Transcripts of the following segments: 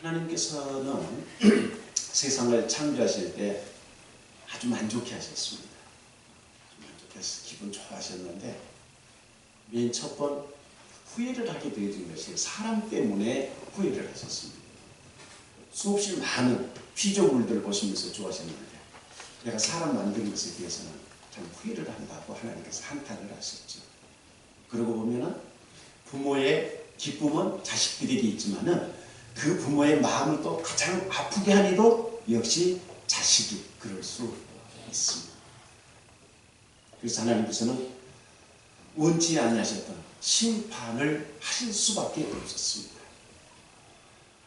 하나님께서는 세상을 창조하실 때 아주 만족해 하셨습니다. 만족해서 기분 좋아하셨는데 맨 첫 번 후회를 하게 되어진 것이 사람 때문에 후회를 하셨습니다. 수없이 많은 피조물들을 보시면서 좋아하셨는데 내가 사람 만든 것에 대해서는 참 후회를 한다고 하나님께서 한탄을 하셨죠. 그러고 보면은 부모의 기쁨은 자식들에게 있지만은 그 부모의 마음을 또 가장 아프게 하니도 역시 자식이 그럴 수 있습니다. 그래서 하나님께서는 원치 아니하셨던 심판을 하실 수밖에 없었습니다.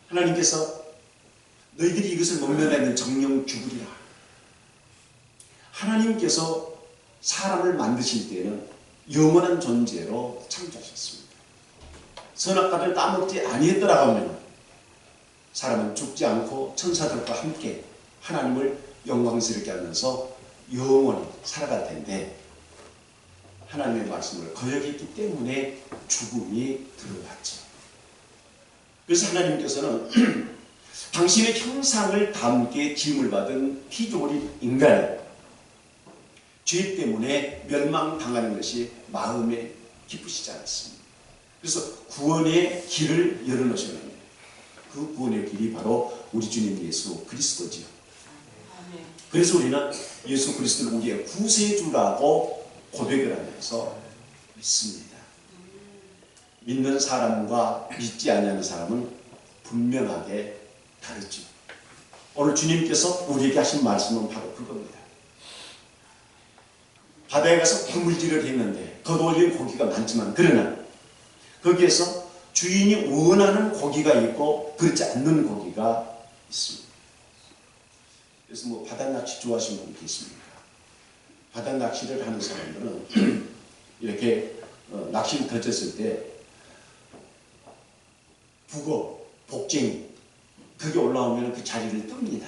하나님께서 너희들이 이것을 먹는 정령 죽으리라. 하나님께서 사람을 만드실 때에는 영원한 존재로 창조하셨습니다. 선악과를 따먹지 아니했더라 하면 사람은 죽지 않고 천사들과 함께 하나님을 영광스럽게 하면서 영원히 살아갈 텐데 하나님의 말씀을 거역했기 때문에 죽음이 들어왔죠. 그래서 하나님께서는 당신의 형상을 담게 지음을 받은 피조물인 인간을 죄 때문에 멸망당하는 것이 마음에 기쁘시지 않았습니다. 그래서 구원의 길을 열어놓으셨는데 그 구원의 길이 바로 우리 주님 예수 그리스도지요. 그래서 우리는 예수 그리스도를 우리의 구세주라고 고백을 하면서 믿습니다. 믿는 사람과 믿지 않는 사람은 분명하게 다르죠. 오늘 주님께서 우리에게 하신 말씀은 바로 그겁니다. 바다에 가서 그물질을 했는데 걷어올린 고기가 많지만 그러나 거기에서 주인이 원하는 고기가 있고 그렇지 않는 고기가 있습니다. 그래서 뭐 바닷낚시 좋아하시는 분 계십니까? 바닷낚시를 하는 사람들은 이렇게 낚시를 던졌을 때 북어, 복쟁이 그게 올라오면 그 자리를 뜹니다.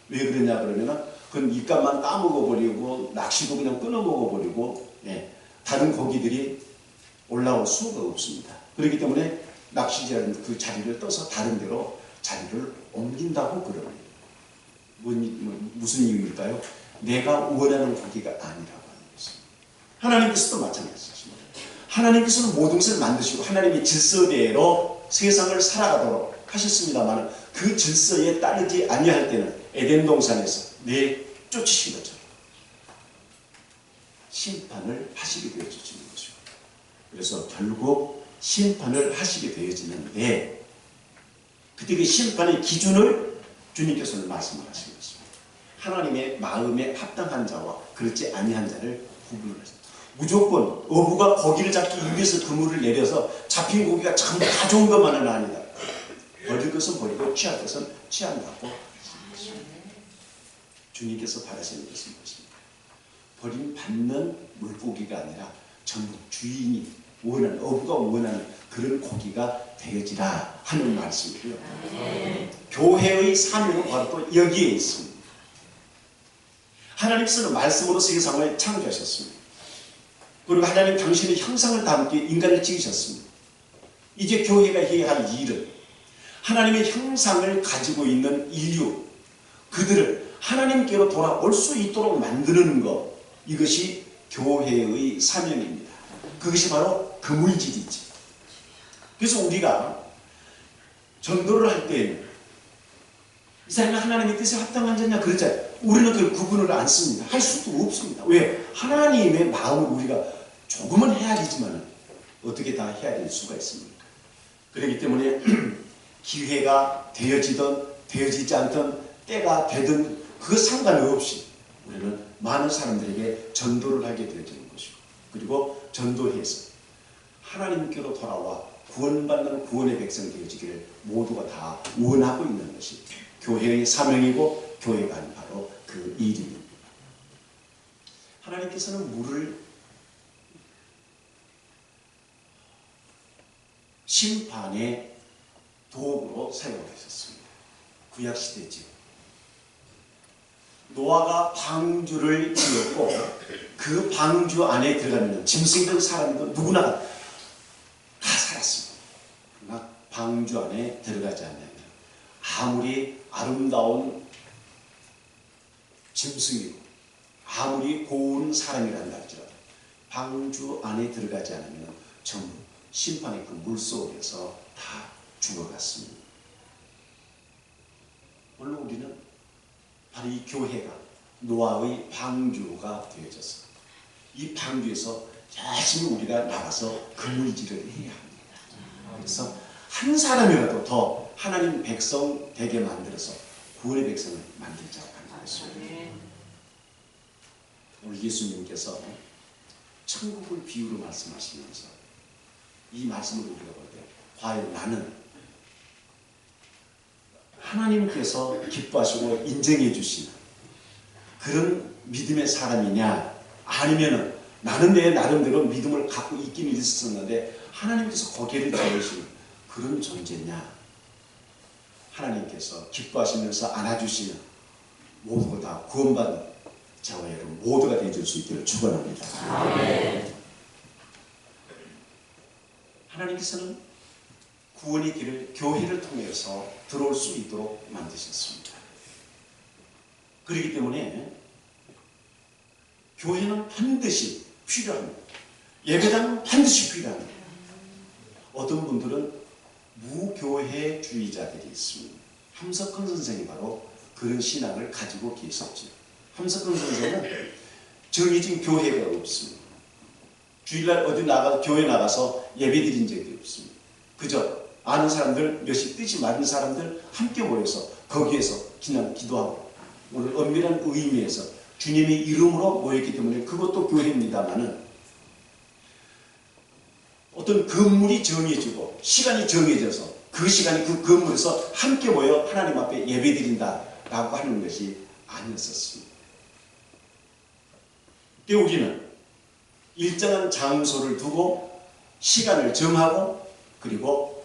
왜 그러냐 그러면 그건 입감만 따먹어버리고 낚시도 그냥 끊어먹어버리고 다른 고기들이 올라올 수가 없습니다. 그렇기 때문에 낚시자는 그 자리를 떠서 다른 데로 자리를 옮긴다고 그럽니다. 무슨 이유일까요? 내가 원하는 고기가 아니라고 하는 것입니다. 하나님께서도 마찬가지입니다. 하나님께서는 모든 것을 만드시고 하나님의 질서대로 세상을 살아가도록 하셨습니다만 그 질서에 따르지 아니할 때는 에덴 동산에서 내쫓으신 것처럼 심판을 하시게 되어지는 것이고 그래서 결국 심판을 하시게 되어지는데 그때 그 심판의 기준을 주님께서는 말씀을 하신 것입니다. 하나님의 마음에 합당한 자와 그렇지 아니한 자를 구분하셨습니다. 무조건 어부가 고기를 잡기 위해서 그물을 내려서 잡힌 고기가 전부 다 좋은 것만은 아니다. 버릴 것은 버리고 취할 것은 취한다고 하셨습니다. 주님께서 바라시는 것은 무엇입니까? 버림받는 물고기가 아니라 전부 주인이 원하는 어부가 원하는 그런 고기가 되어지라 하는 말씀이고요. 교회의 사명은 바로 또 여기에 있습니다. 하나님께서는 말씀으로 세상을 창조하셨습니다. 그리고 하나님 당신의 형상을 담게 인간을 지으셨습니다. 이제 교회가 해야 할 일은 하나님의 형상을 가지고 있는 인류 그들을 하나님께로 돌아올 수 있도록 만드는 것 이것이 교회의 사명입니다. 그것이 바로 그물질이지. 그래서 우리가 전도를 할 때 이 사람이 하나님의 뜻에 합당한 자냐 그렇잖아요. 우리는 그 구분을 안 씁니다. 할 수도 없습니다. 왜? 하나님의 마음을 우리가 조금은 헤아리지만 어떻게 다 헤아릴 수가 있습니까? 그렇기 때문에 기회가 되어지든 되어지지 않든 때가 되든 그 상관없이 우리는 많은 사람들에게 전도를 하게 되어지는 것이고 그리고 전도해서 하나님께로 돌아와 구원받는 구원의 백성 되어지기를 모두가 다 원하고 있는 것이 교회의 사명이고 교회가 하는 바로 그 일입니다. 하나님께서는 물을 심판의 도구로 사용하셨습니다. 구약시대지요. 노아가 방주를 지었고 그 방주 안에 들어가면 짐승들 사람도 누구나 다 살았습니다. 그러나 방주 안에 들어가지 않으면 아무리 아름다운 짐승이고 아무리 고운 사람이란다 할지라도 방주 안에 들어가지 않으면 전부 심판의 그 물속에서 다 죽어갔습니다. 오늘 우리는 바로 이 교회가 노아의 방주가 되어졌어요. 이 방주에서 열심히 우리가 나가서 그물질을 해야 합니다. 그래서 한 사람이라도 더 하나님 백성 되게 만들어서 구원의 백성을 만들자고 하는 것입니다. 오늘 예수님께서 천국을 비유로 말씀하시면서 이 말씀을 우리가 볼 때 과연 나는 하나님께서 기뻐하시고 인정해 주시는 그런 믿음의 사람이냐, 아니면은 나는 내 나름대로 믿음을 갖고 있긴 있었는데 하나님께서 고개를 저으시는 그런 존재냐, 하나님께서 기뻐하시면서 안아주시는 모두가 다 구원받는 저와 여러분 모두가 되어줄 수 있기를 축원합니다. 아멘. 하나님께서는 구원의 길을 교회를 통해서 들어올 수 있도록 만드셨습니다. 그렇기 때문에 교회는 반드시 필요합니다. 예배당은 반드시 필요합니다. 어떤 분들은 무교회주의자들이 있습니다. 함석헌 선생이 바로 그런 신앙을 가지고 계셨죠. 함석헌 선생은 정해진 교회가 없습니다. 주일날 어디 교회 나가서 예배 드린 적이 없습니다. 그저 아는 사람들, 몇이 뜻이 맞는 사람들 함께 모여서 거기에서 그냥 기도하고, 오늘 엄밀한 의미에서 주님의 이름으로 모였기 때문에 그것도 교회입니다만은 어떤 건물이 정해지고 시간이 정해져서 그 시간에 그 건물에서 함께 모여 하나님 앞에 예배드린다라고 하는 것이 아니었었습니다. 우리는 일정한 장소를 두고 시간을 정하고 그리고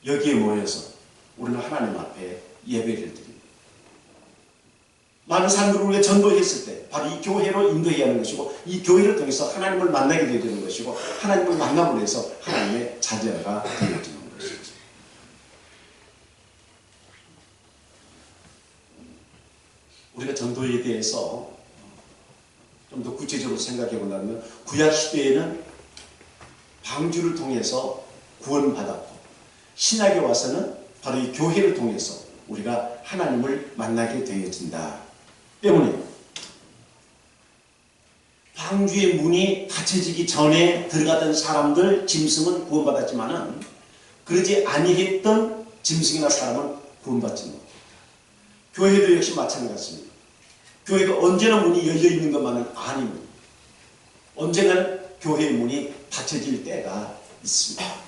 여기에 모여서 우리는 하나님 앞에 예배를 드립니다. 많은 사람들을 우리가 전도했을 때 바로 이 교회로 인도해야 하는 것이고, 이 교회를 통해서 하나님을 만나게 되는 것이고, 하나님을 만남으로 해서 하나님의 자녀가 되어지는 것이죠. 우리가 전도에 대해서 좀 더 구체적으로 생각해 본다면, 구약 시대에는 방주를 통해서 구원받았고, 신약에 와서는 바로 이 교회를 통해서 우리가 하나님을 만나게 되어진다 때문에 방주의 문이 닫혀지기 전에 들어가던 사람들, 짐승은 구원받았지만은 그러지 아니했던 짐승이나 사람은 구원받지 못합니다. 교회도 역시 마찬가지입니다. 교회가 언제나 문이 열려있는 것만은 아닙니다. 언젠가는 교회의 문이 닫혀질 때가 있습니다.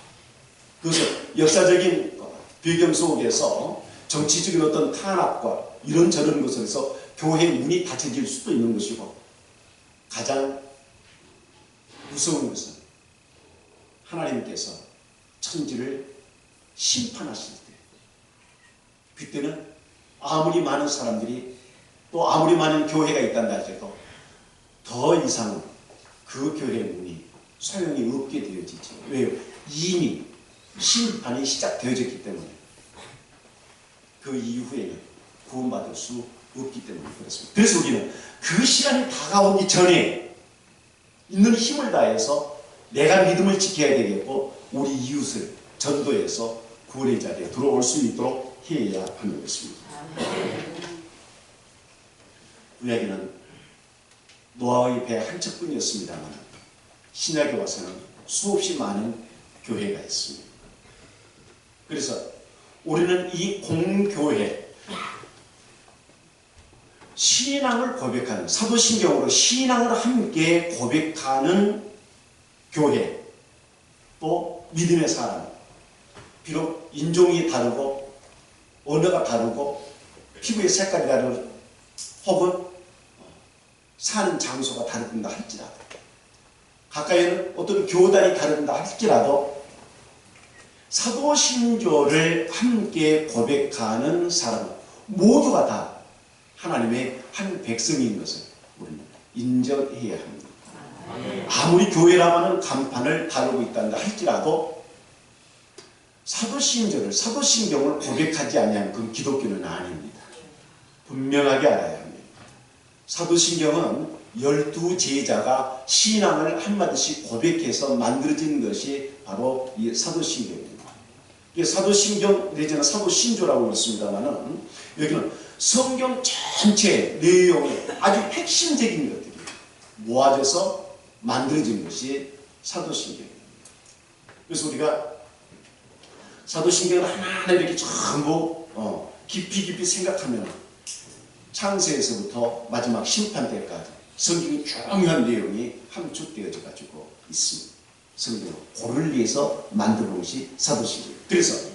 그것은 역사적인 배경 속에서 정치적인 어떤 탄압과 이런저런 것에서 교회의 문이 닫혀질 수도 있는 것이고, 가장 무서운 것은 하나님께서 천지를 심판하실 때, 그때는 아무리 많은 사람들이 또 아무리 많은 교회가 있단다 할지라도 더 이상 그 교회의 문이 소용이 없게 되어지죠. 왜요? 이미 심판이 시작되어졌기 때문에 그 이후에는 구원받을 수 없기 때문에 그렇습니다. 그래서 우리는 그 시간이 다가오기 전에 있는 힘을 다해서 내가 믿음을 지켜야 되겠고, 우리 이웃을 전도해서 구원의 자리에 들어올 수 있도록 해야 하는 것입니다. 구약에는 노아의 배 한 척뿐이었습니다만 신약에 와서는 수없이 많은 교회가 있습니다. 그래서 우리는 이 공교회, 신앙을 고백하는, 사도신경으로 신앙을 함께 고백하는 교회, 또 믿음의 사람, 비록 인종이 다르고 언어가 다르고 피부의 색깔이 다르고 혹은 사는 장소가 다른다 할지라도, 가까이는 어떤 교단이 다른다 할지라도 사도신조를 함께 고백하는 사람은 모두가 다 하나님의 한 백성인 것을 우리는 인정해야 합니다. 아무리 교회라고는 간판을 다루고 있단다 할지라도 사도신경을 고백하지 아니하면 그건 기독교는 아닙니다. 분명하게 알아야 합니다. 사도신경은 12제자가 신앙을 한마디씩 고백해서 만들어진 것이 바로 이 사도신경입니다. 사도신경 내지는 사도신조라고 그렇습니다만은 여기는 성경 전체 내용의 아주 핵심적인 것들이 모아져서 만들어진 것이 사도신경입니다. 그래서 우리가 사도신경을 하나하나 이렇게 전부 깊이 생각하면 창세에서부터 마지막 심판 때까지 성경의 중요한 내용이 함축되어져 가지고 있습니다. 성경을 고를 위해서 만들어 놓은 것이 사도신경. 그래서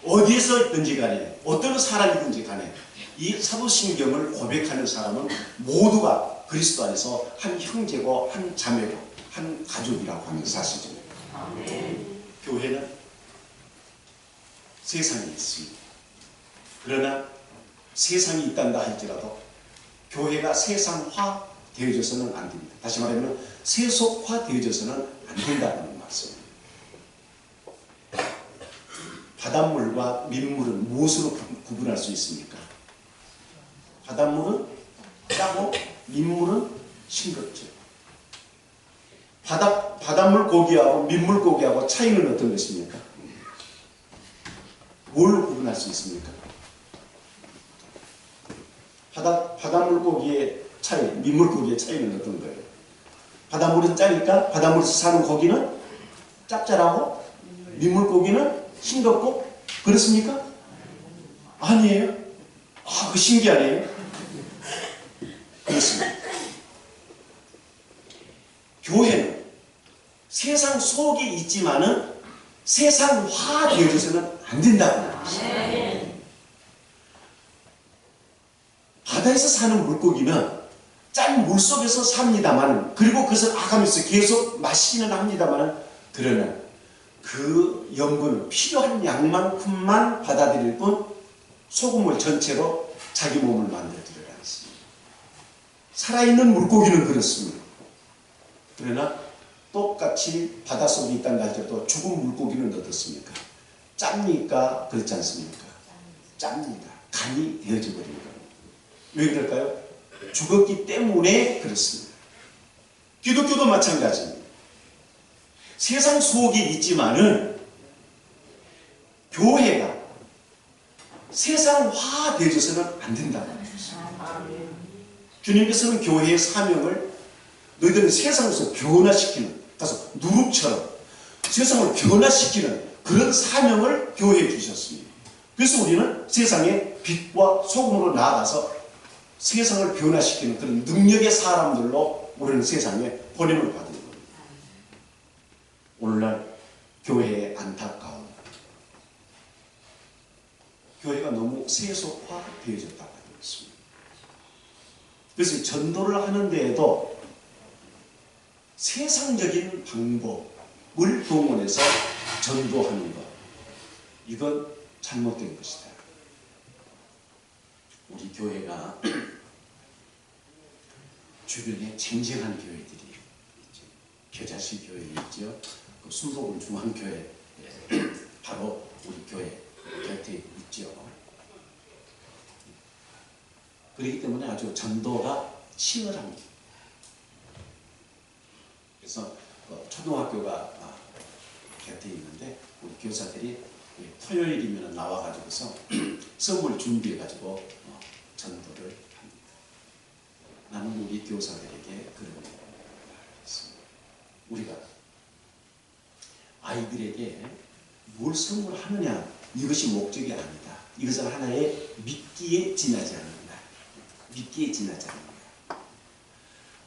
어디에서 있든지 간에 어떤 사람이든지 간에 이 사도신경을 고백하는 사람은 모두가 그리스도 안에서 한 형제고 한 자매고 한 가족이라고 하는 사실입니다. 교회는 세상에 있습니다. 그러나 세상이 있단다 할지라도 교회가 세상화 되어져서는 안 됩니다. 다시 말하면 세속화 되어져서는 안 된다는 말씀입니다. 바닷물과 민물은 무엇으로 구분할 수 있습니까? 바닷물은 짜고 민물은 싱겁죠. 바닷물 고기하고 민물 고기하고 차이는 어떤 것입니까? 뭘로 구분할 수 있습니까? 바닷물 고기의 차이, 민물 고기의 차이는 어떤 거예요? 바닷물은 짜니까 바닷물에서 사는 고기는 짭짤하고 민물 고기는 싱겁고 그렇습니까? 아니에요? 그 신기하네요. 그렇습니다. 교회는 세상 속에 있지만은 세상화 되어져서는 안 된다고 말합니다. 바다에서 사는 물고기는 짠 물속에서 삽니다만 그리고 그것을 아가면서 계속 마시기는 합니다만 그러나 그 염분은 필요한 양만큼만 받아들일 뿐 소금물 전체로 자기 몸을 만들어주지 않습니다. 살아있는 물고기는 그렇습니다. 그러나 똑같이 바닷속에 있다는 할지라도 죽은 물고기는 어떻습니까? 짭니까? 그렇지 않습니까? 짭니다. 간이 되어져 버립니다. 왜 그럴까요? 죽었기 때문에 그렇습니다. 기독교도 마찬가지입니다. 세상 속에 있지만은 교회가 세상화 되어져서는 안 된다는 것입니다. 주님께서는 교회의 사명을 너희들은 세상에서 변화시키는, 가서 누룩처럼 세상을 변화시키는 그런 사명을 교회에 주셨습니다. 그래서 우리는 세상의 빛과 소금으로 나아가서 세상을 변화시키는 그런 능력의 사람들로 우리는 세상에 보냄을 받는 겁니다. 오늘날 교회의 안타까움, 교회가 너무 세속화되어졌다고 하는 것입니다. 그래서 전도를 하는 데에도 세상적인 방법을 동원해서 전도하는 것, 이건 잘못된 것이다. 우리 교회가 주변에 쟁쟁한 교회들이 있죠. 겨자씨 교회 있죠. 그 순복음 중앙교회 바로 우리 교회 곁에 있죠. 그렇기 때문에 아주 전도가 치열합니다. 그래서 초등학교가 곁에 있는데 우리 교사들이 토요일이면 나와가지고서 선물 준비해가지고 전도를 합니다. 나는 우리 교사들에게 그런 말했습니다. 우리가 아이들에게 뭘 선물하느냐 이것이 목적이 아니다. 이것은 하나의 미끼에 지나지 않는다. 미끼에 지나지 않는다.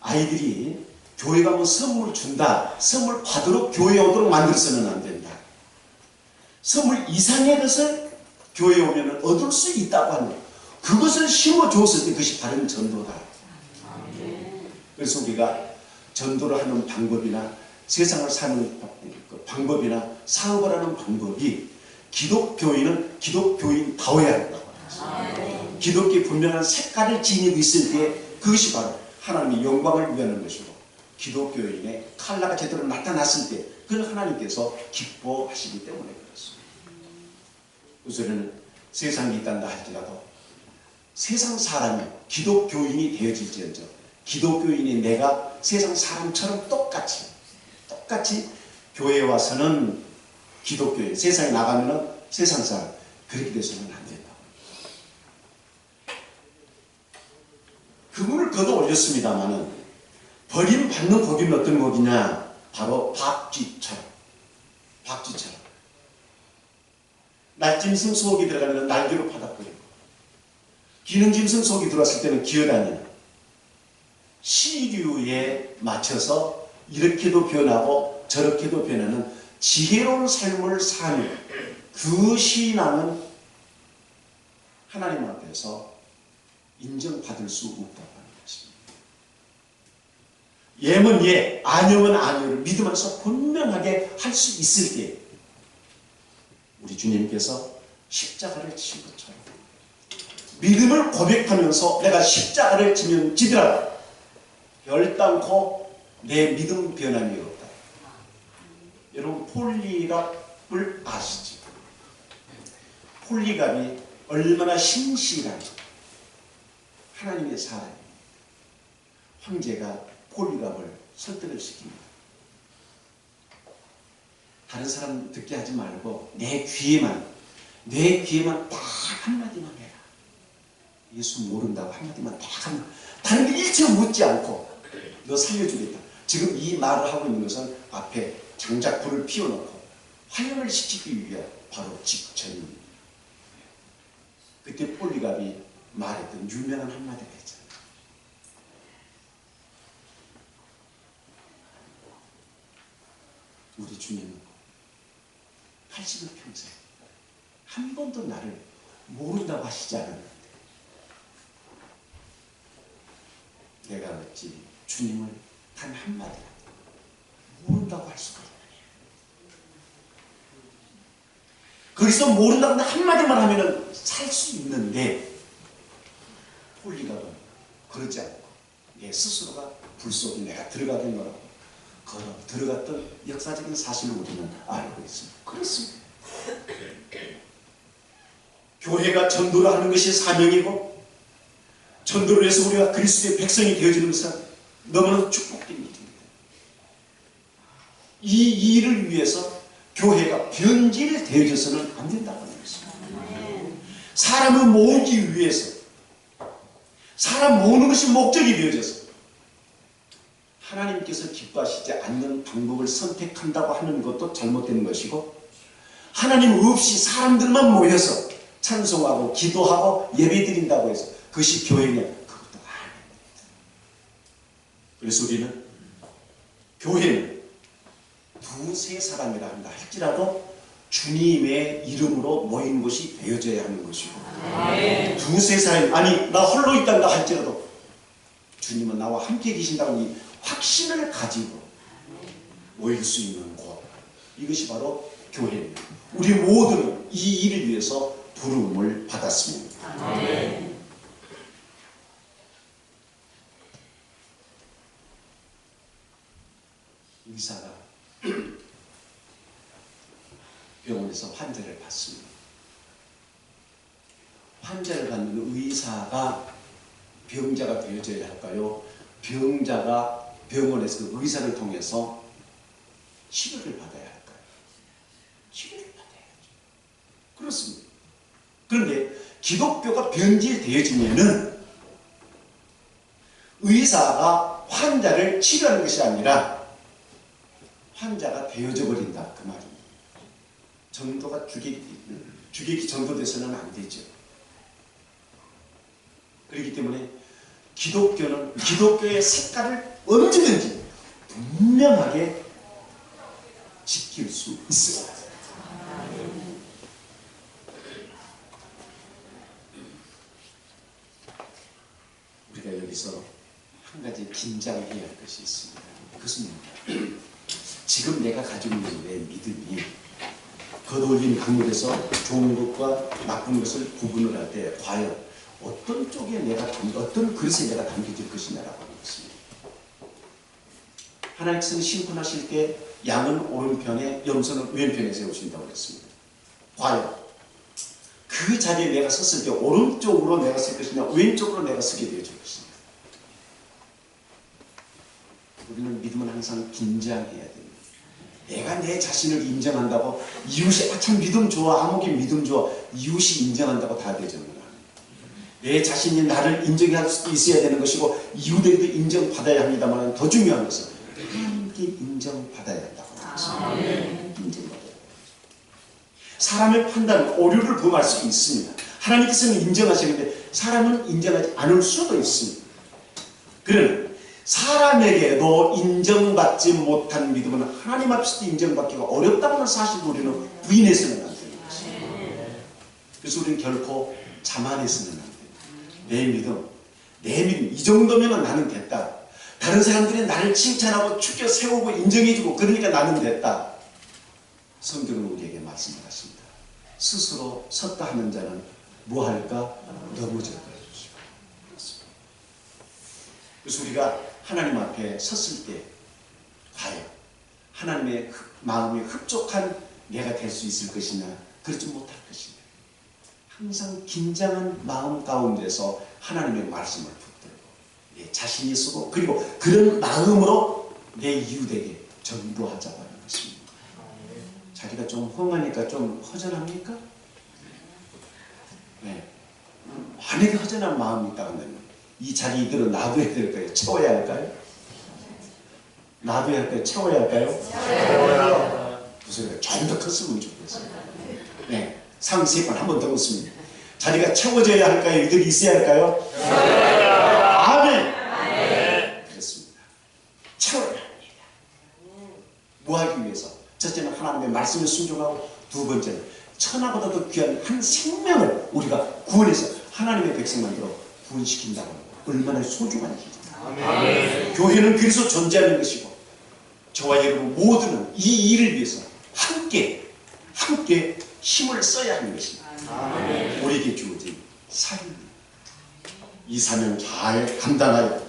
아이들이 교회가 뭐 선물 준다, 선물 받도록 교회에 오도록 만들어서는 안 된다. 선물 이상의 것을 교회에 오면 얻을 수 있다고 하는 그것을 심어줬을 때 그것이 바른 전도다. 그래서 우리가 전도를 하는 방법이나 세상을 사는 방법이나 사업을 하는 방법이 기독교인은 기독교인다워야 한다고 합니다. 기독교의 분명한 색깔을 지니고 있을 때 그것이 바로 하나님의 영광을 위하는 것이고 기독교인의 칼라가 제대로 나타났을 때 그걸 하나님께서 기뻐하시기 때문에 그렇습니다. 그 소리는 세상에 있단다 할지라도 세상 사람이 기독교인이 되어질지언정 기독교인이 내가 세상 사람처럼 똑같이 교회에 와서는 기독교인, 세상에 나가면은 세상 사람, 그렇게 돼서는 안 된다. 그분을 걷어 올렸습니다마는 버림받는 고기는 어떤 고기냐? 바로 박쥐처럼. 날짐승 속에 들어가면 날개로 파닥거리고 기능짐승 속에 들어왔을 때는 기어다니는 시류에 맞춰서 이렇게도 변하고 저렇게도 변하는 지혜로운 삶을 사는 그 신앙은 하나님 앞에서 인정받을 수 없다고 하는 것입니다. 예면 예, 아니면 아니를 믿음 안에서 분명하게 할 수 있을 때 우리 주님께서 십자가를 친 것처럼 믿음을 고백하면서 내가 십자가를 지더라도 결단코 내 믿음 변함이 없다. 여러분 폴리갑을 아시죠? 폴리갑이 얼마나 신실한 하나님의 사람이에요. 황제가 폴리갑을 설득을 시킵니다. 다른 사람 듣게 하지 말고 내 귀에만 딱 한마디만 해라. 예수 모른다고 한마디만 딱 하면 다른 게 일체 묻지 않고 너 살려주겠다. 지금 이 말을 하고 있는 것은 앞에 장작불을 피워놓고 화형을 시키기 위해 바로 직전입니다. 그때 폴리갑이 말했던 유명한 한마디가 있잖아요. 우리 주님은 80일 평생 한 번도 나를 모른다고 하시지 않았는데 내가 어찌 주님을 단 한마디라도 모른다고 할 수가 있느냐. 거기서 모른다고 한마디만 하면 살 수 있는데 폴리갑은 그러지 않고 내 스스로가 불 속에 내가 들어가던 거라고 들어갔던 역사적인 사실을 우리는 알고 있습니다. 그렇습니다. 교회가 전도를 하는 것이 사명이고 전도를 해서 우리가 그리스도의 백성이 되어지는 것은 너무나 축복된 일입니다. 이 일을 위해서 교회가 변질되어져서는 안 된다고 하는 것입니다. 사람을 모으기 위해서 사람 모으는 것이 목적이 되어져서 하나님께서 기뻐하시지 않는 방법을 선택한다고 하는 것도 잘못된 것이고 하나님 없이 사람들만 모여서 찬송하고 기도하고 예배드린다고 해서 그것이 교회냐? 그것도 아닙니다. 그래서 우리는 교회는 두세 사람이라 한다 할지라도 주님의 이름으로 모인 것이 되어져야 하는 것이고 두세 사람 아니 나 홀로 있단다 할지라도 주님은 나와 함께 계신다고 이 확신을 가지고 모일 수 있는 곳 이것이 바로 교회입니다. 우리 모두는 이 일을 위해서 부름을 받았습니다. 아멘. 의사가 병원에서 환자를 받습니다. 환자를 받는 의사가 병자가 되어져야 할까요? 병자가 병원에서 그 의사를 통해서 치료를 받아야 할까요? 치료를 받아야죠. 그렇습니다. 그런데 기독교가 변질되어지면은 의사가 환자를 치료하는 것이 아니라 환자가 되어져 버린다 그 말입니다. 전도가 주객이 전도돼서는 안 되죠. 그렇기 때문에 기독교는 기독교의 색깔을 언제든지 분명하게 지킬 수 있습니다. 우리가 여기서 한 가지 긴장해야 할 것이 있습니다. 그것은 지금 내가 가지고 있는 내 믿음이 걷어올린 강물에서 좋은 것과 나쁜 것을 구분을 할 때 과연 어떤 쪽에 어떤 그릇에 내가 담겨질 것이냐라고 하는 것입니다. 하나님께서는 심판하실 때 양은 오른편에 염소는 왼편에 세우신다고 했습니다. 과연 그 자리에 내가 섰을 때 오른쪽으로 내가 설 것이냐 왼쪽으로 내가 서게 되어줄 것이냐. 우리는 믿음은 항상 긴장해야 됩니다. 내가 내 자신을 인정한다고 이웃이 참 믿음 좋아, 아무개 믿음 좋아, 이웃이 인정한다고 다 되죠. 내 자신이 나를 인정할 수도 있어야 되는 것이고 이웃에게도 인정받아야 합니다만 더 중요한 것은 하나님께 인정받아야 한다고 하는 것입니다. 사람의 판단은 오류를 범할 수 있습니다. 하나님께서는 인정하시는데 사람은 인정하지 않을 수도 있습니다. 그러나 사람에게도 인정받지 못한 믿음은 하나님 앞에서도 인정받기가 어렵다는 사실을 우리는 부인해서는 안 되는 것입니다. 그래서 우리는 결코 자만해서는 안 됩니다. 내 믿음 이 정도면 나는 됐다. 다른 사람들이 나를 칭찬하고 축여 세우고 인정해주고 그러니까 나는 됐다. 성경은 우리에게 말씀을 하십니다. 스스로 섰다 하는 자는 뭐할까? 넘어질까 해주시고. 그래서 우리가 하나님 앞에 섰을 때 과연 하나님의 마음에 흡족한 내가 될 수 있을 것이냐 그렇지 못할 것이냐. 항상 긴장한 마음 가운데서 하나님의 말씀을 붙들고 내 자신이 쓰고 그리고 그런 마음으로 내 이웃에게 전도하자고 하는 것입니다. 자기가 좀 험하니까 좀 허전합니까? 네. 만약에 허전한 마음이 있다면 이 자리 이대로 놔둬야 될까요? 채워야 할까요? 놔둬야 할까요? 채워야 할까요? 채워야. 그 소리가 좀 더 컸으면 좋겠어요. 네. 상세번 한 번 더 묻습니다. 자리가 채워져야 할까요? 이들이 있어야 할까요? 아멘. 아멘. 그렇습니다. 채워야 합니다. 뭐 하기 위해서? 첫째는 하나님의 말씀에 순종하고 두 번째는 천하보다 더 귀한 한 생명을 우리가 구원해서 하나님의 백성 만들어 구원시킨다고 합니다. 얼마나 소중한 일입니다. 교회는 그래서 존재하는 것이고 저와 여러분 모두는 이 일을 위해서 함께 힘을 써야 하는 것입니다. 우리에게 주어진 사명입니다. 이 사명 잘 감당하여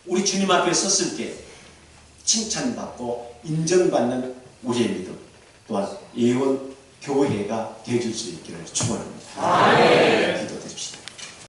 우리 주님 앞에 섰을 때 칭찬받고 인정받는 우리의 믿음 또한 예원 교회가 되어줄 수 있기를 축원합니다.